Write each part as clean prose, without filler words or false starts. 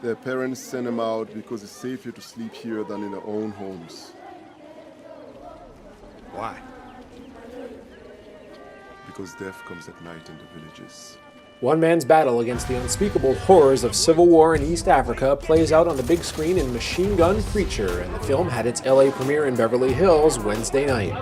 Their parents send them out because it's safer to sleep here than in their own homes. Why? Because death comes at night in the villages. One man's battle against the unspeakable horrors of civil war in East Africa plays out on the big screen in Machine Gun Preacher, and the film had its LA premiere in Beverly Hills Wednesday night.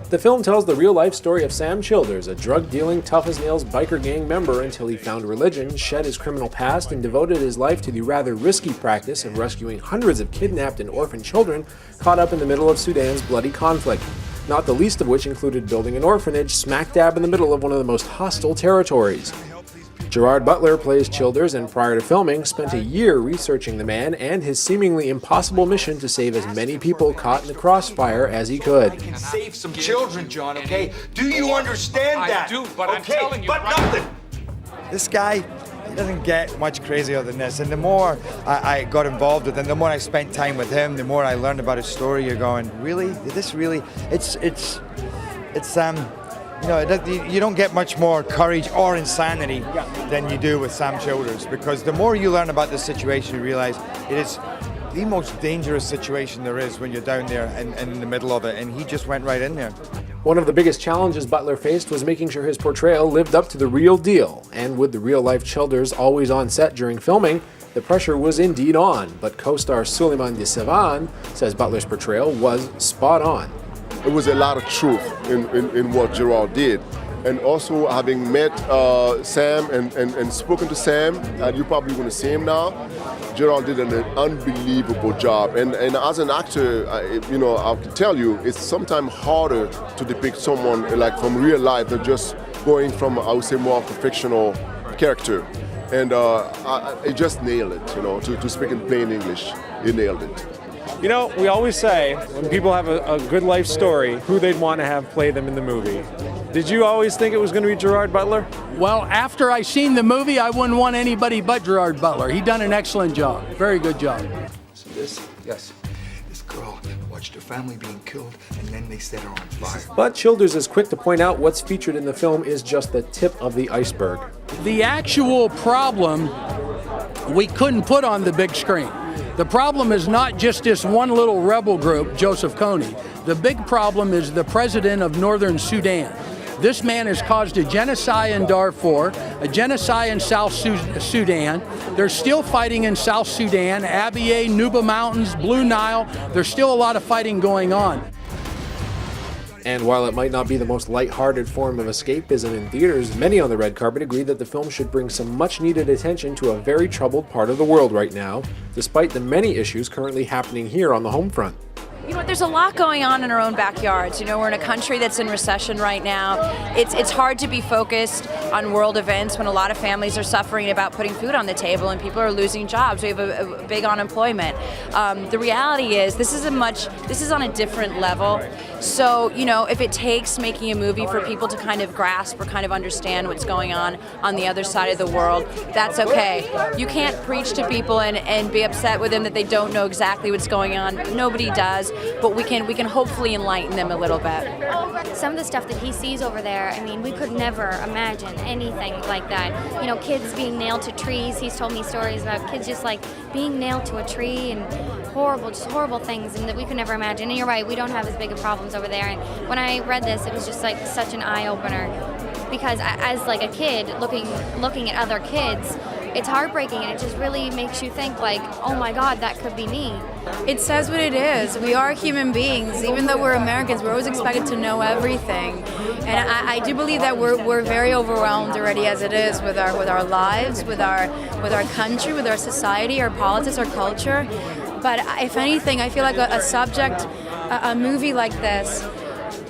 The film tells the real-life story of Sam Childers, a drug-dealing, tough-as-nails biker gang member until he found religion, shed his criminal past, and devoted his life to the rather risky practice of rescuing hundreds of kidnapped and orphaned children caught up in the middle of Sudan's bloody conflict, not the least of which included building an orphanage smack dab in the middle of one of the most hostile territories. Gerard Butler plays Childers, and prior to filming, spent a year researching the man and his seemingly impossible mission to save as many people caught in the crossfire as he could. I can save some children, John, okay? Do you understand that? I do, but I'm okay, telling you... but nothing! This guy, he doesn't get much crazier than this. And the more I got involved with him, the more I spent time with him, the more I learned about his story. You're going, really? Did this really? You know, you don't get much more courage or insanity than you do with Sam Childers, because the more you learn about this situation, you realize it is the most dangerous situation there is when you're down there and in the middle of it, and he just went right in there. One of the biggest challenges Butler faced was making sure his portrayal lived up to the real deal, and with the real-life Childers always on set during filming, the pressure was indeed on, but co-star Suleiman de Sevan says Butler's portrayal was spot on. It was a lot of truth in what Gerard did. And also having met Sam and spoken to Sam, and you're probably going to see him now, Gerard did an unbelievable job. And as an actor, I can tell you, it's sometimes harder to depict someone like from real life than just going from, I would say, more of a fictional character. And he just nailed it, to speak in plain English, he nailed it. You know, we always say, when people have a good life story, who they'd want to have play them in the movie. Did you always think it was going to be Gerard Butler? Well, after I seen the movie, I wouldn't want anybody but Gerard Butler. He done an excellent job. Very good job. So this? Yes. This girl watched her family being killed, and then they set her on fire. But Childers is quick to point out what's featured in the film is just the tip of the iceberg. The actual problem we couldn't put on the big screen. The problem is not just this one little rebel group, Joseph Kony. The big problem is the president of Northern Sudan. This man has caused a genocide in Darfur, a genocide in South Sudan. They're still fighting in South Sudan, Abyei, Nuba Mountains, Blue Nile. There's still a lot of fighting going on. And while it might not be the most light-hearted form of escapism in theaters, many on the red carpet agree that the film should bring some much-needed attention to a very troubled part of the world right now, despite the many issues currently happening here on the home front. You know what, there's a lot going on in our own backyards. You know, we're in a country that's in recession right now. It's hard to be focused on world events when a lot of families are suffering about putting food on the table and people are losing jobs. We have a big unemployment. The reality is this is on a different level. So, you know, if it takes making a movie for people to kind of grasp or kind of understand what's going on the other side of the world, that's okay. You can't preach to people and be upset with them that they don't know exactly what's going on. Nobody does. But we can hopefully enlighten them a little bit. Some of the stuff that he sees over there, I mean, we could never imagine anything like that. You know, kids being nailed to trees. He's told me stories about kids just like being nailed to a tree and horrible things, and that we could never imagine. And you're right, we don't have as big of problems over there. And when I read this, it was just like such an eye-opener, because as like a kid looking at other kids, it's heartbreaking, and it just really makes you think like, oh my God, that could be me. It says what it is. We are human beings. Even though we're Americans, we're always expected to know everything. And I do believe that we're very overwhelmed already as it is with our lives, with our country, with our society, our politics, our culture. But if anything, I feel like a movie like this,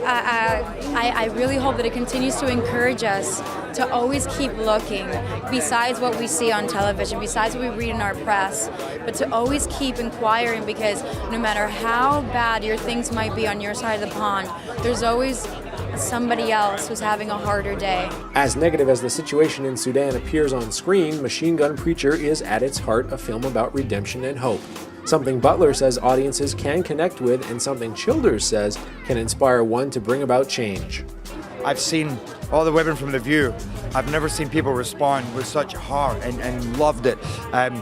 I really hope that it continues to encourage us to always keep looking, besides what we see on television, besides what we read in our press, but to always keep inquiring, because no matter how bad your things might be on your side of the pond, there's always somebody else who's having a harder day. As negative as the situation in Sudan appears on screen, Machine Gun Preacher is at its heart a film about redemption and hope. something Butler says audiences can connect with and something Childers says can inspire one to bring about change. I've seen all the women from The View. I've never seen people respond with such heart and loved it. I've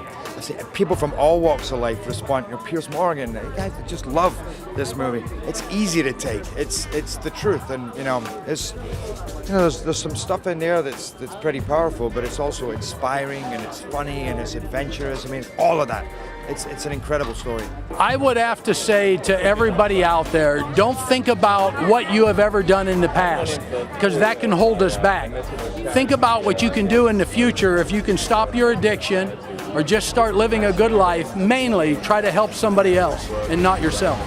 seen people from all walks of life respond. You know, Piers Morgan, guys that just love this movie. It's easy to take. It's the truth, and there's some stuff in there that's pretty powerful, but it's also inspiring and it's funny and it's adventurous. I mean, all of that. It's an incredible story. I would have to say to everybody out there, don't think about what you have ever done in the past, because that can hold us back. Think about what you can do in the future if you can stop your addiction or just start living a good life. Mainly, try to help somebody else and not yourself.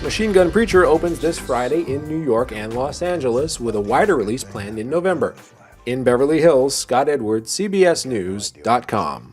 Machine Gun Preacher opens this Friday in New York and Los Angeles with a wider release planned in November. In Beverly Hills, Scott Edwards, CBSNews.com.